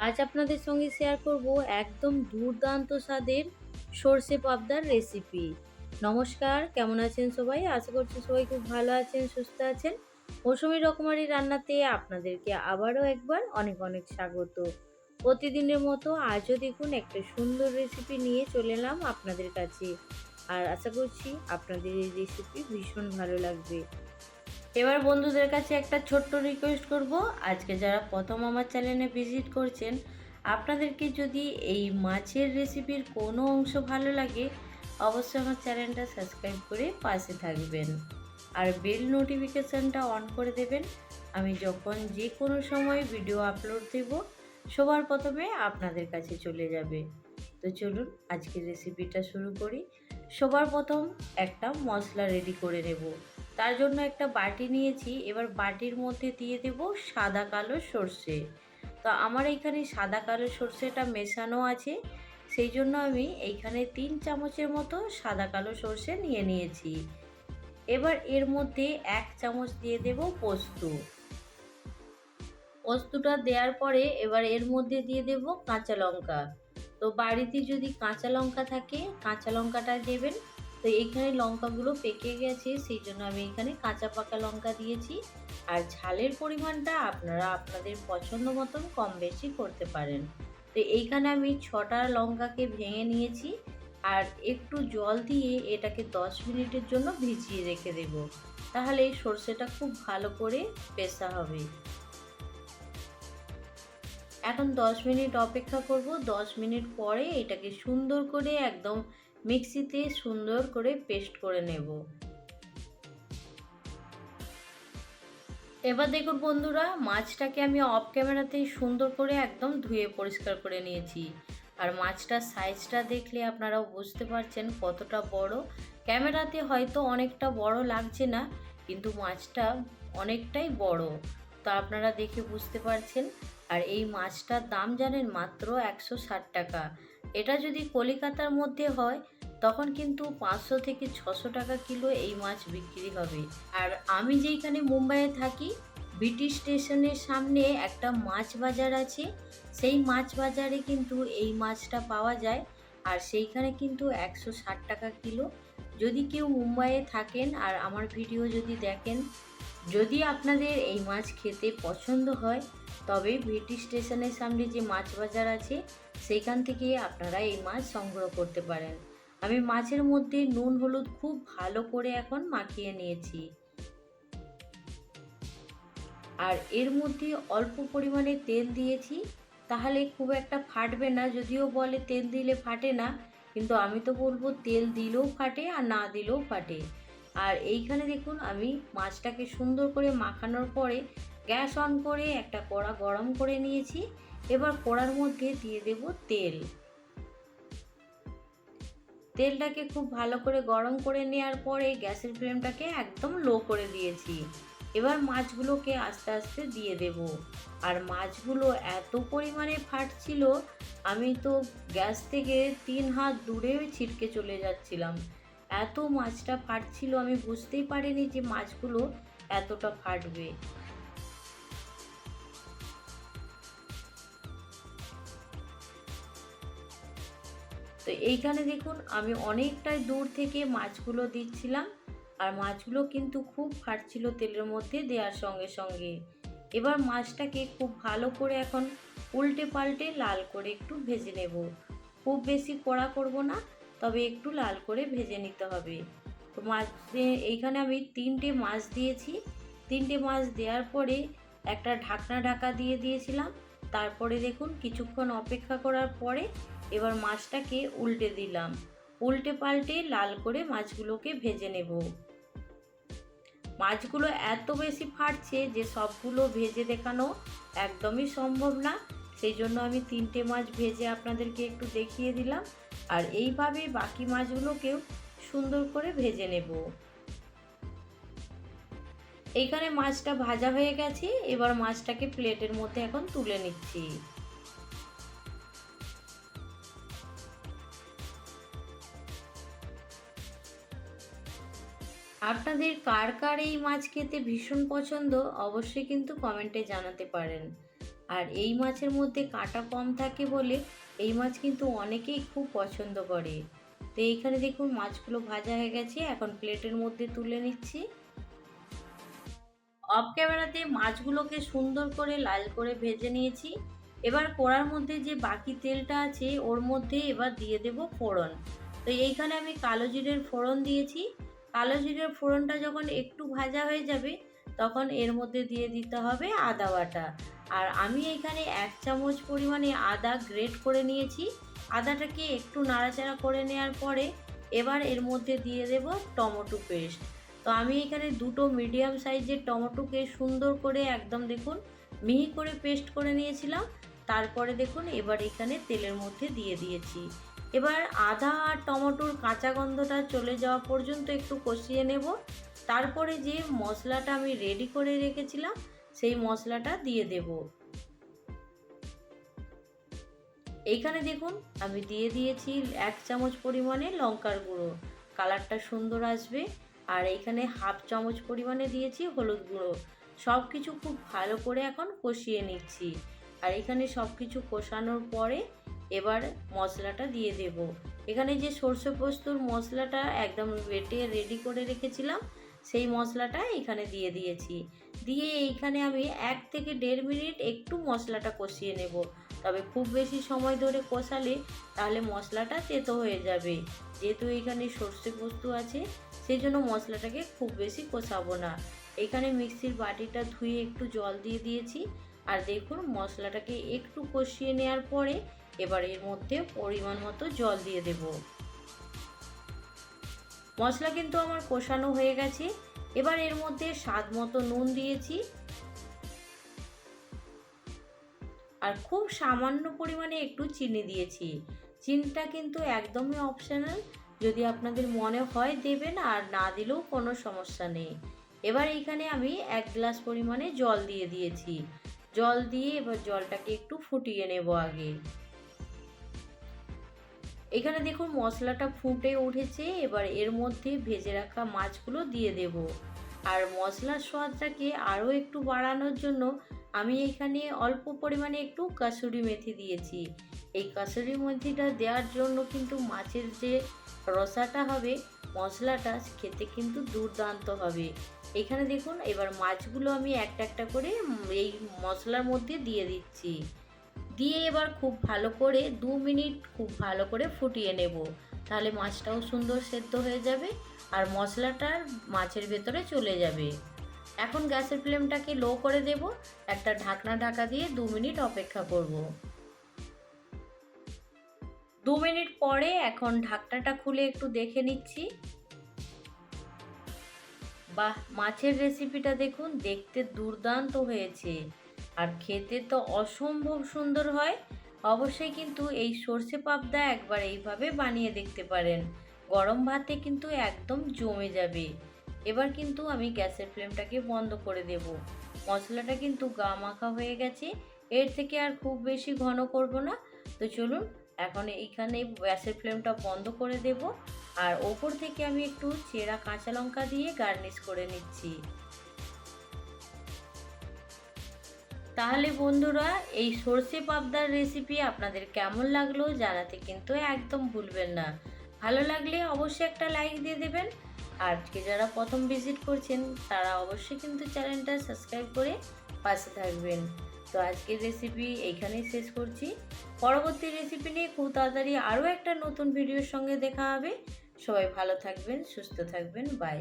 আজ আপনাদের সঙ্গে শেয়ার করব একদম দুর্দান্ত স্বাদের সর্ষে পাবদার রেসিপি। নমস্কার, কেমন আছেন সবাই? আশা করছি সবাই খুব ভালো আছেন, সুস্থ আছেন। মৌসুমী রকমারি রান্নাতে আপনাদেরকে আবারও একবার অনেক অনেক স্বাগত। প্রতিদিনের মতো আজও দেখুন একটা সুন্দর রেসিপি নিয়ে চলে এলাম আপনাদের কাছে। আর আশা করছি আপনাদের এই রেসিপি ভীষণ ভালো লাগবে। এবার বন্ধুদের কাছে একটা ছোট্ট রিকোয়েস্ট করব, আজকে যারা প্রথম আমার চ্যানেলে ভিজিট করছেন, আপনাদেরকে যদি এই মাছের রেসিপির কোনো অংশ ভালো লাগে অবশ্যই আমার চ্যানেলটা সাবস্ক্রাইব করে পাশে থাকবেন আর বেল নোটিফিকেশানটা অন করে দেবেন। আমি যখন যে কোনো সময় ভিডিও আপলোড দেব সবার প্রথমে আপনাদের কাছে চলে যাবে। তো চলুন আজকের রেসিপিটা শুরু করি। সবার প্রথম একটা মশলা রেডি করে নেব। তার জন্য একটা বাটি নিয়েছি। এবার বাটির মধ্যে দিয়ে দেব সাদা কালো সর্ষে। তো আমার এইখানে সাদা কালো সর্ষেটা মেশানো আছে, সেই জন্য আমি এইখানে 3 চামচের মতো সাদা কালো সর্ষে নিয়ে নিয়েছি। এবার এর মধ্যে 1 চামচ দিয়ে দেব পোস্ত। পোস্তটা দেওয়ার পরে এবার এর মধ্যে দিয়ে দেব কাঁচা লঙ্কা। তো বাড়িতে যদি কাঁচা লঙ্কা থাকে কাঁচা লঙ্কাটা দেবেন। তো এইখানে লঙ্কাগুলো পেকে গেছে, সেই জন্য আমি এখানে কাঁচা পাকা লঙ্কা দিয়েছি। আর ঝালের পরিমাণটা আপনারা আপনাদের পছন্দ মতন কম বেশি করতে পারেন। তো এইখানে আমি 6টা লঙ্কাকে ভেঙে নিয়েছি আর একটু জল দিয়ে এটাকে 10 মিনিটের জন্য ভিজিয়ে রেখে দেব। তাহলে এই সর্ষেটা খুব ভালো করে পেষা হবে। এখন 10 মিনিট অপেক্ষা করব। 10 মিনিট পরে এটাকে সুন্দর করে একদম মিক্সিতে সুন্দর করে পেস্ট করে নেব। এবার দেখুন বন্ধুরা, মাছটাকে আমি অফ ক্যামেরাতেই সুন্দর করে একদম ধুয়ে পরিষ্কার করে নিয়েছি। আর মাছটার সাইজটা দেখলে আপনারাও বুঝতে পারছেন কতটা বড়। ক্যামেরাতে হয়তো অনেকটা বড় লাগছে না, কিন্তু মাছটা অনেকটাই বড়। তো আপনারা দেখে বুঝতে পারছেন। আর এই মাছটার দাম জানেন মাত্র 160 টাকা। এটা যদি কলিকাতার মধ্যে হয় তখন কিন্তু 500 থেকে 600 টাকা কিলো এই মাছ বিক্রি হবে। আর আমি যেইখানে মুম্বাইয়ে থাকি, ব্রিটিশ স্টেশনের সামনে একটা মাছ বাজার আছে। সেই মাছ বাজারে কিন্তু এই মাছটা পাওয়া যায়। আর সেইখানে কিন্তু 160 টাকা কিলো। যদি কেউ মুম্বাইয়ে থাকেন আর আমার ভিডিও যদি দেখেন, যদি আপনাদের এই মাছ খেতে পছন্দ হয় তবে ব্রিটিশ স্টেশনের সামনে যে মাছ বাজার আছে সেইখান থেকে আপনারা এই মাছ সংগ্রহ করতে পারেন। আমি মাছের মধ্যে নুন হলুদ খুব ভালো করে এখন মাখিয়ে নিয়েছি। আর এর মধ্যে অল্প পরিমাণে তেল দিয়েছি, তাহলে খুব একটা ফাটবে না। যদিও বলে তেল দিলে ফাটে না, কিন্তু আমি তো বলবো তেল দিলেও ফাটে আর না দিলেও ফাটে। আর এইখানে দেখুন আমি মাছটাকে সুন্দর করে মাখানোর পরে গ্যাস অন করে একটা কড়া গরম করে নিয়েছি। এবার কড়ার মধ্যে দিয়ে দেব তেল। তেলটাকে খুব ভালো করে গরম করে নেওয়ার পরে গ্যাসের ফ্লেমটাকে একদম লো করে দিয়েছি। এবার মাছগুলোকে আস্তে আস্তে দিয়ে দেব। আর মাছগুলো এত পরিমাণে ফাটছিল, আমি তো গ্যাস থেকে 3 হাত দূরে ছিটকে চলে যাচ্ছিলাম। এত মাছটা ফাটছিল, আমি বুঝতেই পারিনি যে মাছগুলো এতটা ফাটবে। তো এইখানে দেখুন আমি অনেকটাই দূর থেকে মাছগুলো দিচ্ছিলাম। আর মাছগুলো কিন্তু খুব ফাটছিল তেলের মধ্যে দেওয়ার সঙ্গে সঙ্গে। এবার মাছটাকে খুব ভালো করে এখন উল্টে পাল্টে লাল করে একটু ভেজে নেব। খুব বেশি কড়া করব না, তবে একটু লাল করে ভেজে নিতে হবে। তো এইখানে আমি 3টে মাছ দিয়েছি। 3টে মাছ দেওয়ার পরে একটা ঢাকনা ঢাকা দিয়ে দিয়েছিলাম। তারপরে দেখুন কিছুক্ষণ অপেক্ষা করার পরে এবার মাছটাকে উল্টে দিলাম। উল্টে পাল্টে লাল করে মাছগুলোকে ভেজে নেব। মাছগুলো এত বেশি ফাটছে যে সবগুলো ভেজে দেখানো একদমই সম্ভব না। সেই জন্য আমি 3টে মাছ ভেজে আপনাদেরকে একটু দেখিয়ে দিলাম। আর এইভাবে বাকি মাছগুলোকেও সুন্দর করে ভেজে নেব। এইখানে মাছটা ভাজা হয়ে গেছে। এবার মাছটাকে প্লেটের মধ্যে এখন তুলে নিচ্ছি। আপনাদের কার কার এই মাছ খেতে ভীষণ পছন্দ অবশ্যই কিন্তু কমেন্টে জানাতে পারেন। আর এই মাছের মধ্যে কাঁটা কম থাকে বলে এই মাছ কিন্তু অনেকেই খুব পছন্দ করে। তো এইখানে দেখুন মাছগুলো ভাজা হয়ে গেছে, এখন প্লেটের মধ্যে তুলে নিচ্ছি। অফ ক্যামেরাতে মাছগুলোকে সুন্দর করে লাল করে ভেজে নিয়েছি। এবার কড়ার মধ্যে যে বাকি তেলটা আছে ওর মধ্যে এবার দিয়ে দেব ফোড়ন। তো এইখানে আমি কালো জিরের ফোড়ন দিয়েছি। কালো জিরের ফোড়নটা যখন একটু ভাজা হয়ে যাবে তখন এর মধ্যে দিয়ে দিতে হবে আদা বাটা। আর আমি এখানে 1 চামচ পরিমাণে আদা গ্রেট করে নিয়েছি। আদাটাকে একটু নাড়াচাড়া করে নেওয়ার পরে এবার এর মধ্যে দিয়ে দেব টমেটো পেস্ট। তো আমি এখানে দুটো মিডিয়াম সাইজের টমেটোকে সুন্দর করে একদম দেখুন মিহি করে পেস্ট করে নিয়েছিলাম। তারপরে দেখুন এবার এখানে তেলের মধ্যে দিয়ে দিয়েছি। এবার আদা আর টমেটোর কাঁচা গন্ধটা চলে যাওয়া পর্যন্ত একটু কষিয়ে নেব। তারপরে যে মশলাটা আমি রেডি করে রেখেছিলাম সেই মশলাটা দিয়ে দেব। এইখানে দেখুন আমি দিয়ে দিয়েছি 1 চামচ পরিমাণে লঙ্কার গুঁড়ো, কালারটা সুন্দর আসবে। আর এইখানে 1/2 চামচ পরিমাণে দিয়েছি হলুদ গুঁড়ো। সব কিছু খুব ভালো করে এখন কষিয়ে নিচ্ছি। আর এখানে সব কিছু কষানোর পরে এবার মশলাটা দিয়ে দেব। এখানে যে সর্ষে পোস্তর মশলাটা একদম বেটে রেডি করে রেখেছিলাম সেই মশলাটা এখানে দিয়ে দিয়েছি। দিয়ে এইখানে আমি 1 থেকে 1.5 মিনিট একটু মশলাটা কষিয়ে নেব। তবে খুব বেশি সময় ধরে কষালে তাহলে মশলাটা তেতো হয়ে যাবে। যেহেতু এখানে সর্ষে পোস্ত আছে সেই জন্য মশলাটাকে খুব বেশি কষাবো না। এখানে মিক্সির বাটিটা ধুয়ে একটু জল দিয়ে দিয়েছি। আর দেখুন মশলাটাকে একটু কষিয়ে নেওয়ার পরে এবার এর মধ্যে পরিমাণ মতো জল দিয়ে দেব। মশলা কিন্তু আমার কষানো হয়ে গেছে। এবার এর মধ্যে স্বাদ মতো নুন দিয়েছি। আর খুব সামান্য পরিমাণে একটু চিনি দিয়েছি। চিনিটা কিন্তু একদমই অপশনাল, যদি আপনাদের মনে হয় দেবেন, আর না দিলেও কোনো সমস্যা নেই। এবার এইখানে আমি 1 গ্লাস পরিমাণে জল দিয়ে দিয়েছি। জল দিয়ে এবার জলটাকে একটু ফুটিয়ে নেব আগে। এখানে দেখুন মশলাটা ফুটে উঠেছে। এবার এর মধ্যে ভেজে রাখা মাছগুলো দিয়ে দেব। আর মশলার স্বাদটাকে আরও একটু বাড়ানোর জন্য আমি এখানে অল্প পরিমাণে একটু কাসুরি মেথি দিয়েছি। এই কাসুরি মেথিটা দেওয়ার জন্য কিন্তু মাছের যে রসাটা হবে, মশলাটা খেতে কিন্তু দুর্দান্ত হবে। এখানে দেখুন এবার মাছগুলো আমি একটা একটা করে এই মশলার মধ্যে দিয়ে দিচ্ছি। দিয়ে এবার খুব ভালো করে 2 মিনিট খুব ভালো করে ফুটিয়ে নেব। তাহলে মাছটাও সুন্দর সেদ্ধ হয়ে যাবে আর মশলাটা মাছের ভেতরে চলে যাবে। এখন গ্যাসের ফ্লেমটাকে লো করে দেব। একটা ঢাকা দিয়ে 2 মিনিট অপেক্ষা করব। 2 মিনিট পরে এখন ঢাকনাটা খুলে একটু দেখে নিচ্ছি। বাহ, মাছের রেসিপিটা দেখুন দেখতে দুর্দান্ত হয়েছে আর খেতে তো অসম্ভব সুন্দর হয়। অবশ্যই কিন্তু এই সর্ষে পাবদা একবার এইভাবে বানিয়ে দেখতে পারেন। গরম ভাতে কিন্তু একদম জমে যাবে। এবার কিন্তু আমি গ্যাসের ফ্লেমটাকে বন্ধ করে দেব। মশলাটা কিন্তু গা মাখা হয়ে গেছে। এর থেকে আর খুব বেশি ঘন করব না। তো চলুন এখন এইখানে গ্যাসের ফ্লেমটা বন্ধ করে দেব। আর ওপর থেকে আমি একটু চেরা কাঁচা লঙ্কা দিয়ে গার্নিশ করে নিচ্ছি। তাহলে বন্ধুরা, এই সর্ষে পাবদার রেসিপি আপনাদের কেমন লাগলো জানাতে কিন্তু একদম ভুলবেন না। ভালো লাগলে অবশ্যই একটা লাইক দিয়ে দেবেন। আজকে যারা প্রথম ভিজিট করছেন তারা অবশ্যই কিন্তু চ্যানেলটা সাবস্ক্রাইব করে পাশে থাকবেন। তো আজকের রেসিপি এইখানেই শেষ করছি। পরবর্তী রেসিপি নিয়ে খুব তাড়াতাড়ি আরও একটা নতুন ভিডিওর সঙ্গে দেখা হবে। সবাই ভালো থাকবেন, সুস্থ থাকবেন, বাই।